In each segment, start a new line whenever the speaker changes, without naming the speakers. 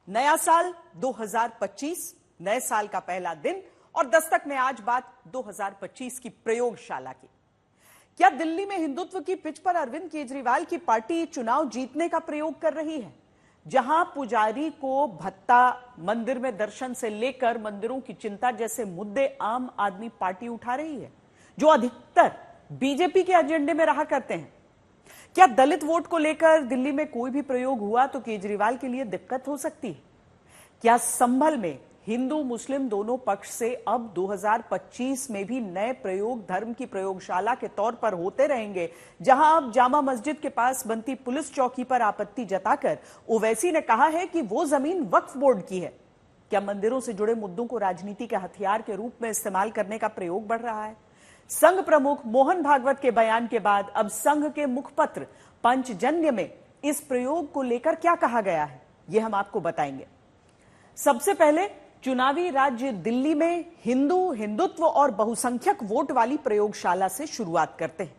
नया साल 2025, नए साल का पहला दिन और दस्तक में आज बात 2025 की प्रयोगशाला की। क्या दिल्ली में हिंदुत्व की पिच पर अरविंद केजरीवाल की पार्टी चुनाव जीतने का प्रयोग कर रही है? जहां पुजारी को भत्ता, मंदिर में दर्शन से लेकर मंदिरों की चिंता जैसे मुद्दे आम आदमी पार्टी उठा रही है, जो अधिकतर बीजेपी के एजेंडे में रहा करते हैं। क्या दलित वोट को लेकर दिल्ली में कोई भी प्रयोग हुआ तो केजरीवाल के लिए दिक्कत हो सकती है? क्या संभल में हिंदू मुस्लिम दोनों पक्ष से अब 2025 में भी नए प्रयोग धर्म की प्रयोगशाला के तौर पर होते रहेंगे, जहां अब जामा मस्जिद के पास बनती पुलिस चौकी पर आपत्ति जताकर ओवैसी ने कहा है कि वो जमीन वक्फ बोर्ड की है? क्या मंदिरों से जुड़े मुद्दों को राजनीति के हथियार के रूप में इस्तेमाल करने का प्रयोग बढ़ रहा है? संघ प्रमुख मोहन भागवत के बयान के बाद अब संघ के मुखपत्र पंचजन्य में इस प्रयोग को लेकर क्या कहा गया है, यह हम आपको बताएंगे। सबसे पहले चुनावी राज्य दिल्ली में हिंदुत्व और बहुसंख्यक वोट वाली प्रयोगशाला से शुरुआत करते हैं,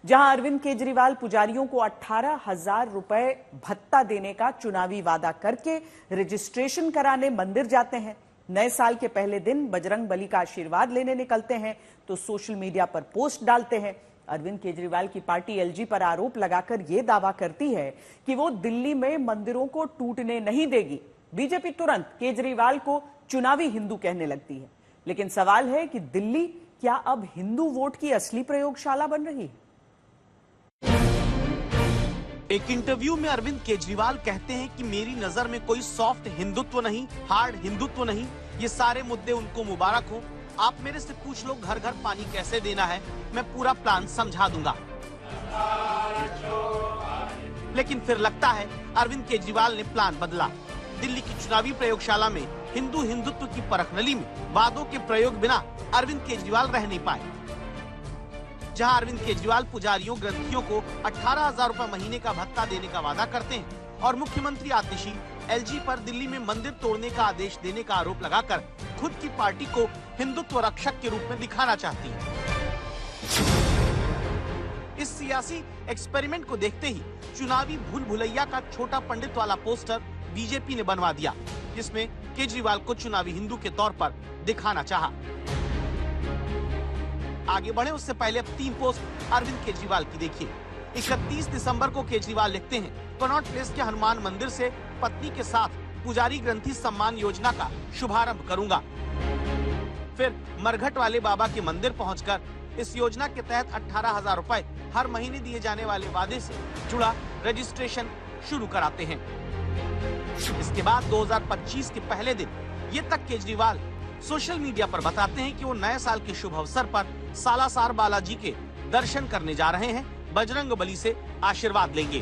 जहां अरविंद केजरीवाल पुजारियों को 18,000 रुपए भत्ता देने का चुनावी वादा करके रजिस्ट्रेशन कराने मंदिर जाते हैं। नए साल के पहले दिन बजरंग बली का आशीर्वाद लेने निकलते हैं तो सोशल मीडिया पर पोस्ट डालते हैं। अरविंद केजरीवाल की पार्टी एलजी पर आरोप लगाकर यह दावा करती है कि वो दिल्ली में मंदिरों को टूटने नहीं देगी। बीजेपी तुरंत केजरीवाल को चुनावी हिंदू कहने लगती है। लेकिन सवाल है कि दिल्ली क्या अब हिंदू वोट की असली प्रयोगशाला बन रही है?
एक इंटरव्यू में अरविंद केजरीवाल कहते हैं कि मेरी नजर में कोई सॉफ्ट हिंदुत्व नहीं, हार्ड हिंदुत्व नहीं, ये सारे मुद्दे उनको मुबारक हो। आप मेरे से पूछ लो घर घर पानी कैसे देना है, मैं पूरा प्लान समझा दूंगा। लेकिन फिर लगता है अरविंद केजरीवाल ने प्लान बदला। दिल्ली की चुनावी प्रयोगशाला में हिंदुत्व की परखनली में वादों के प्रयोग बिना अरविंद केजरीवाल रह नहीं पाए। जहां अरविंद केजरीवाल पुजारियों ग्रंथियों को 18,000 रुपए महीने का भत्ता देने का वादा करते हैं और मुख्यमंत्री आतिशी एलजी पर दिल्ली में मंदिर तोड़ने का आदेश देने का आरोप लगाकर खुद की पार्टी को हिंदुत्व रक्षक के रूप में दिखाना चाहती है। इस सियासी एक्सपेरिमेंट को देखते ही चुनावी भूल भुलैया का छोटा पंडित वाला पोस्टर बीजेपी ने बनवा दिया, जिसमें केजरीवाल को चुनावी हिंदू के तौर पर दिखाना चाहा। आगे बढ़े उससे पहले अब 3 पोस्ट अरविंद केजरीवाल की देखिए। 31 दिसंबर को केजरीवाल लिखते हैं, कनॉट प्लेस के हनुमान मंदिर से पत्नी के साथ पुजारी ग्रंथी सम्मान योजना का शुभारंभ करूंगा। फिर मरघट वाले बाबा के मंदिर पहुंचकर इस योजना के तहत 18,000 रुपए हर महीने दिए जाने वाले वादे से जुड़ा रजिस्ट्रेशन शुरू कराते हैं। इसके बाद 2025 के पहले दिन ये तक केजरीवाल सोशल मीडिया पर बताते हैं कि वो नए साल के शुभ अवसर पर सालासर बालाजी के दर्शन करने जा रहे हैं, बजरंग बली से आशीर्वाद लेंगे।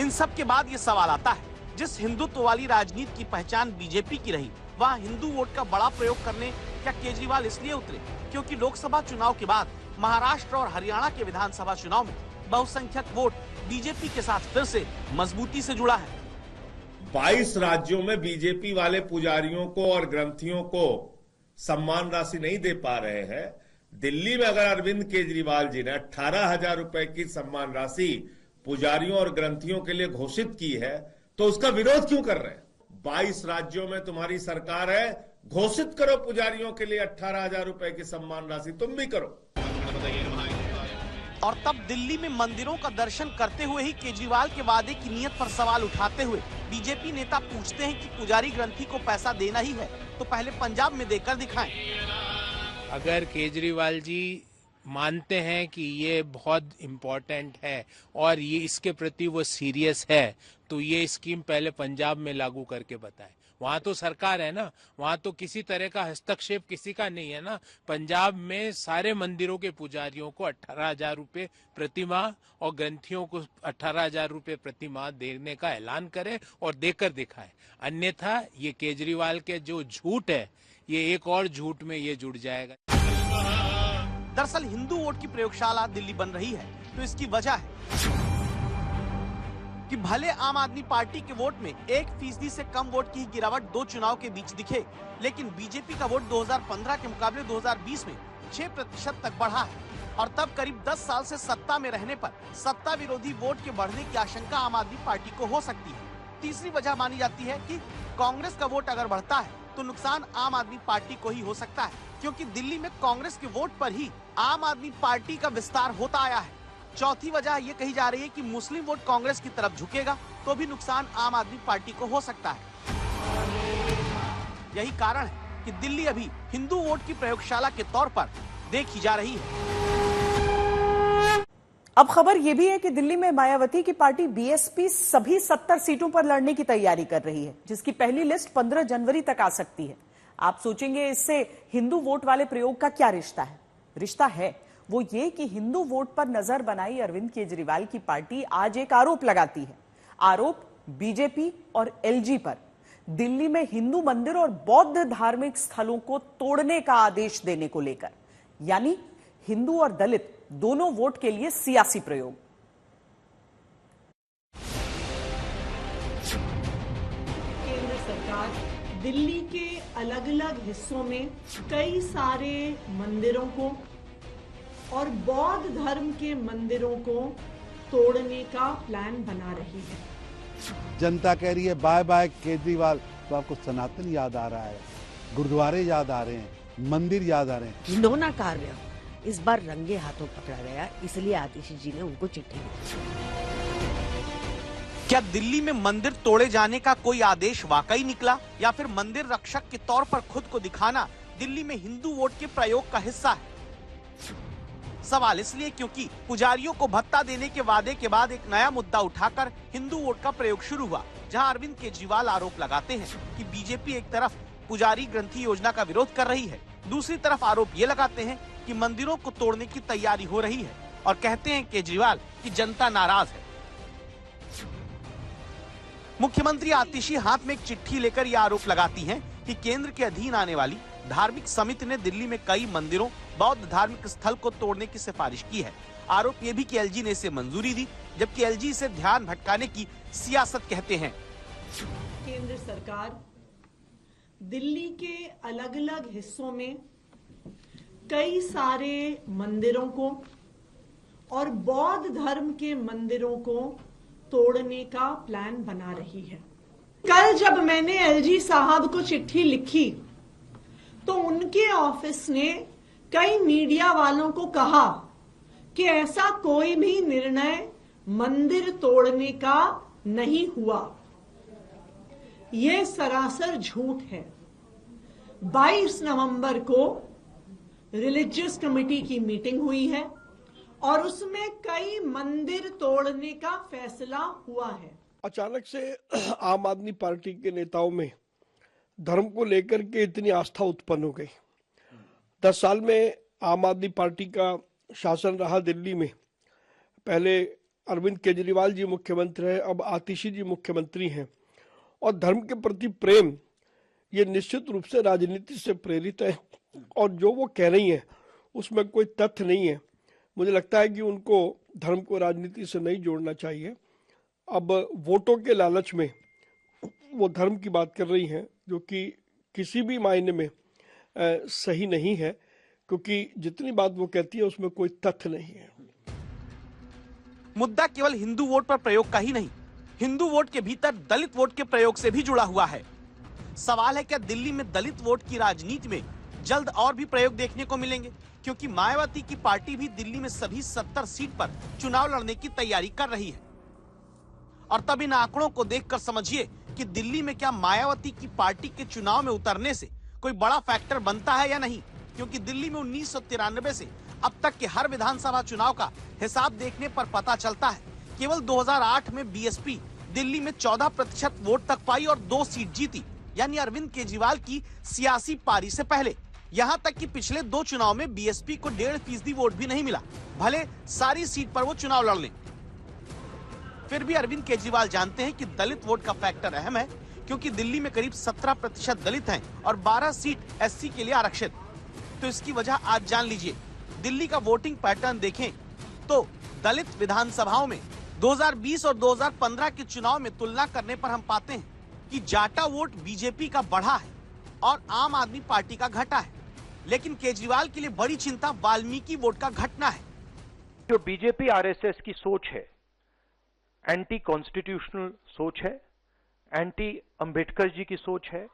इन सब के बाद ये सवाल आता है, जिस हिंदुत्व वाली राजनीति की पहचान बीजेपी की रही, वहाँ हिंदू वोट का बड़ा प्रयोग करने क्या केजरीवाल इसलिए उतरे क्योंकि लोकसभा चुनाव के बाद महाराष्ट्र और हरियाणा के विधानसभा चुनाव में बहुसंख्यक वोट बीजेपी के साथ फिर से मजबूती से जुड़ा है।
22 राज्यों में बीजेपी वाले पुजारियों को और ग्रंथियों को सम्मान राशि नहीं दे पा रहे हैं। दिल्ली में अगर अरविंद केजरीवाल जी ने 18,000 रुपए की सम्मान राशि पुजारियों और ग्रंथियों के लिए घोषित की है, तो उसका विरोध क्यों कर रहे हैं? 22 राज्यों में तुम्हारी सरकार है, घोषित करो पुजारियों के लिए 18,000 रुपए की सम्मान राशि, तुम भी करो।
और तब दिल्ली में मंदिरों का दर्शन करते हुए ही केजरीवाल के वादे की नीयत पर सवाल उठाते हुए बीजेपी नेता पूछते हैं कि पुजारी ग्रंथी को पैसा देना ही है तो पहले पंजाब में देकर दिखाएं।
अगर केजरीवाल जी मानते हैं कि ये बहुत इम्पोर्टेंट है और ये इसके प्रति वो सीरियस है, तो ये स्कीम पहले पंजाब में लागू करके बताएं। वहाँ तो सरकार है ना, वहाँ तो किसी तरह का हस्तक्षेप किसी का नहीं है ना। पंजाब में सारे मंदिरों के पुजारियों को 18,000 रुपए प्रतिमाह और ग्रंथियों को 18,000 रुपए प्रतिमाह देने का ऐलान करें और देकर दिखाएं। अन्यथा ये केजरीवाल के जो झूठ है, ये एक और झूठ में ये जुड़ जाएगा।
दरअसल हिंदू वोट की प्रयोगशाला दिल्ली बन रही है तो इसकी वजह है कि भले आम आदमी पार्टी के वोट में 1% से कम वोट की गिरावट 2 चुनाव के बीच दिखे, लेकिन बीजेपी का वोट 2015 के मुकाबले 2020 में 6% तक बढ़ा है और तब करीब 10 साल से सत्ता में रहने पर सत्ता विरोधी वोट के बढ़ने की आशंका आम आदमी पार्टी को हो सकती है। तीसरी वजह मानी जाती है कि कांग्रेस का वोट अगर बढ़ता है तो नुकसान आम आदमी पार्टी को ही हो सकता है, क्योंकि दिल्ली में कांग्रेस के वोट पर ही आम आदमी पार्टी का विस्तार होता आया है। चौथी वजह ये कही जा रही है कि मुस्लिम वोट कांग्रेस की तरफ झुकेगा तो भी नुकसान आम आदमी पार्टी को हो सकता है। यही कारण है कि दिल्ली अभी हिंदू वोट की प्रयोगशाला के तौर पर देखी जा रही है।
अब खबर यह भी है कि दिल्ली में मायावती की पार्टी बीएसपी सभी 70 सीटों पर लड़ने की तैयारी कर रही है, जिसकी पहली लिस्ट 15 जनवरी तक आ सकती है। आप सोचेंगे इससे हिंदू वोट वाले प्रयोग का क्या रिश्ता है? रिश्ता है वो ये कि हिंदू वोट पर नजर बनाई अरविंद केजरीवाल की पार्टी आज एक आरोप लगाती है। आरोप बीजेपी और एलजी पर दिल्ली में हिंदू मंदिर और बौद्ध धार्मिक स्थलों को तोड़ने का आदेश देने को लेकर, यानी हिंदू और दलित दोनों वोट के लिए सियासी प्रयोग।
केंद्र सरकार दिल्ली के अलग अलग हिस्सों में कई सारे मंदिरों को और बौद्ध धर्म के मंदिरों को तोड़ने का प्लान बना रही है।
जनता कह रही है बाय बाय केजरीवाल, तो आपको सनातन याद आ रहा है, गुरुद्वारे याद आ रहे हैं, मंदिर याद आ रहे हैं।
घिनौना कार्य इस बार रंगे हाथों पकड़ा गया, इसलिए आतिशी जी ने उनको चिट्ठी दी।
क्या दिल्ली में मंदिर तोड़े जाने का कोई आदेश वाकई निकला, या फिर मंदिर रक्षक के तौर पर खुद को दिखाना दिल्ली में हिंदू वोट के प्रयोग का हिस्सा है? सवाल इसलिए क्योंकि पुजारियों को भत्ता देने के वादे के बाद एक नया मुद्दा उठाकर हिंदू वोट का प्रयोग शुरू हुआ, जहां अरविंद केजरीवाल आरोप लगाते हैं कि बीजेपी एक तरफ पुजारी ग्रंथी योजना का विरोध कर रही है, दूसरी तरफ आरोप ये लगाते हैं कि मंदिरों को तोड़ने की तैयारी हो रही है, और कहते हैं केजरीवाल कि जनता नाराज है। मुख्यमंत्री आतिशी हाथ में एक चिट्ठी लेकर यह आरोप लगाती हैं कि केंद्र के अधीन आने वाली धार्मिक समिति ने दिल्ली में कई मंदिरों, बौद्ध धार्मिक स्थल को तोड़ने की सिफारिश की है। आरोप ये भी कि एलजी ने इसे मंजूरी दी, जबकि एलजी इसे ध्यान भटकाने की सियासत कहते हैं।
केंद्र सरकार दिल्ली के अलग अलग हिस्सों में कई सारे मंदिरों को और बौद्ध धर्म के मंदिरों को तोड़ने का प्लान बना रही है। कल जब मैंने एलजी साहब को चिट्ठी लिखी तो उनके ऑफिस ने कई मीडिया वालों को कहा कि ऐसा कोई भी निर्णय मंदिर तोड़ने का नहीं हुआ। यह सरासर झूठ है। 22 नवंबर को रिलीजियस कमेटी की मीटिंग हुई है और उसमें कई मंदिर तोड़ने का फैसला हुआ है।
अचानक से आम आदमी पार्टी के नेताओं में धर्म को लेकर के इतनी आस्था उत्पन्न हो गई। 10 साल में आम आदमी पार्टी का शासन रहा दिल्ली में। पहले अरविंद केजरीवाल जी मुख्यमंत्री हैं, अब आतिशी जी मुख्यमंत्री हैं, और धर्म के प्रति प्रेम ये निश्चित रूप से राजनीति से प्रेरित है, और जो वो कह रही हैं उसमें कोई तथ्य नहीं है। मुझे लगता है कि उनको धर्म को राजनीति से नहीं जोड़ना चाहिए। अब वोटों के लालच में वो धर्म की बात कर रही हैं, जो कि किसी भी मायने में सही नहीं है, क्योंकि जितनी बात वो कहती है उसमें कोई तथ्य नहीं है।
मुद्दा केवल हिंदू वोट पर प्रयोग का ही नहीं, हिंदू वोट के भीतर दलित वोट के प्रयोग से भी जुड़ा हुआ है। सवाल है क्या दिल्ली में दलित वोट की राजनीति में जल्द और भी प्रयोग देखने को मिलेंगे, क्योंकि मायावती की पार्टी भी दिल्ली में सभी 70 सीट पर चुनाव लड़ने की तैयारी कर रही है। और तब इन आंकड़ों को देखकर समझिए कि दिल्ली में क्या मायावती की पार्टी के चुनाव में उतरने से कोई बड़ा फैक्टर बनता है या नहीं, क्योंकि दिल्ली में 1993 से अब तक के हर विधानसभा चुनाव का हिसाब देखने पर पता चलता है केवल 2008 में बीएसपी दिल्ली में 14% वोट तक पाई और 2 सीट जीती, यानी अरविंद केजरीवाल की सियासी पारी से पहले। यहाँ तक कि पिछले 2 चुनाव में बीएसपी को 1.5% वोट भी नहीं मिला, भले सारी सीट पर वो चुनाव लड़ लें। फिर भी अरविंद केजरीवाल जानते हैं कि दलित वोट का फैक्टर अहम है, क्योंकि दिल्ली में करीब 17% दलित हैं और 12 सीट एससी के लिए आरक्षित। तो इसकी वजह आज जान लीजिए। दिल्ली का वोटिंग पैटर्न देखें तो दलित विधानसभाओं में 2020 और 2015 के चुनाव में तुलना करने पर हम पाते हैं कि जाटा वोट बीजेपी का बढ़ा है और आम आदमी पार्टी का घटा है। लेकिन केजरीवाल के लिए बड़ी चिंता वाल्मीकि वोट का घटना है।
जो बीजेपी आरएसएस की सोच है, एंटी कॉन्स्टिट्यूशनल सोच है, एंटी अंबेडकर जी की सोच है,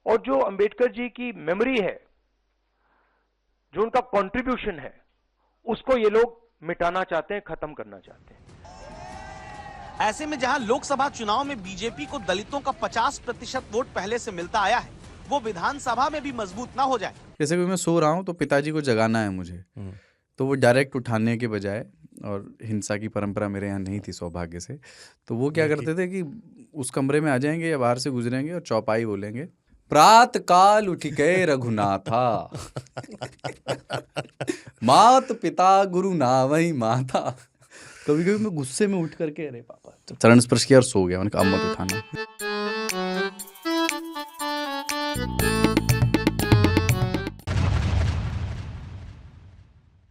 और जो अंबेडकर जी की मेमोरी है, जो उनका कंट्रीब्यूशन है, उसको ये लोग मिटाना चाहते हैं, खत्म करना चाहते हैं।
ऐसे में जहां लोकसभा चुनाव में बीजेपी को दलितों का 50% वोट पहले से मिलता आया है, वो विधानसभा में भी मजबूत ना हो जाए।
जैसे कि मैं सो रहा हूँ तो पिताजी को जगाना है मुझे, तो वो डायरेक्ट उठाने के बजाय, और हिंसा की परंपरा मेरे यहाँ नहीं थी सौभाग्य से, तो वो क्या करते थे कि उस कमरे में आ जाएंगे या बाहर से गुजरेंगे और चौपाई बोलेंगे, प्रात काल उठ के रघुनाथा मात पिता गुरु नावई माता। कभी कभी मैं गुस्से में उठ करके अरे पापा चरण स्पर्श किया और सो गया। मैंने कहा अब मत उठाना।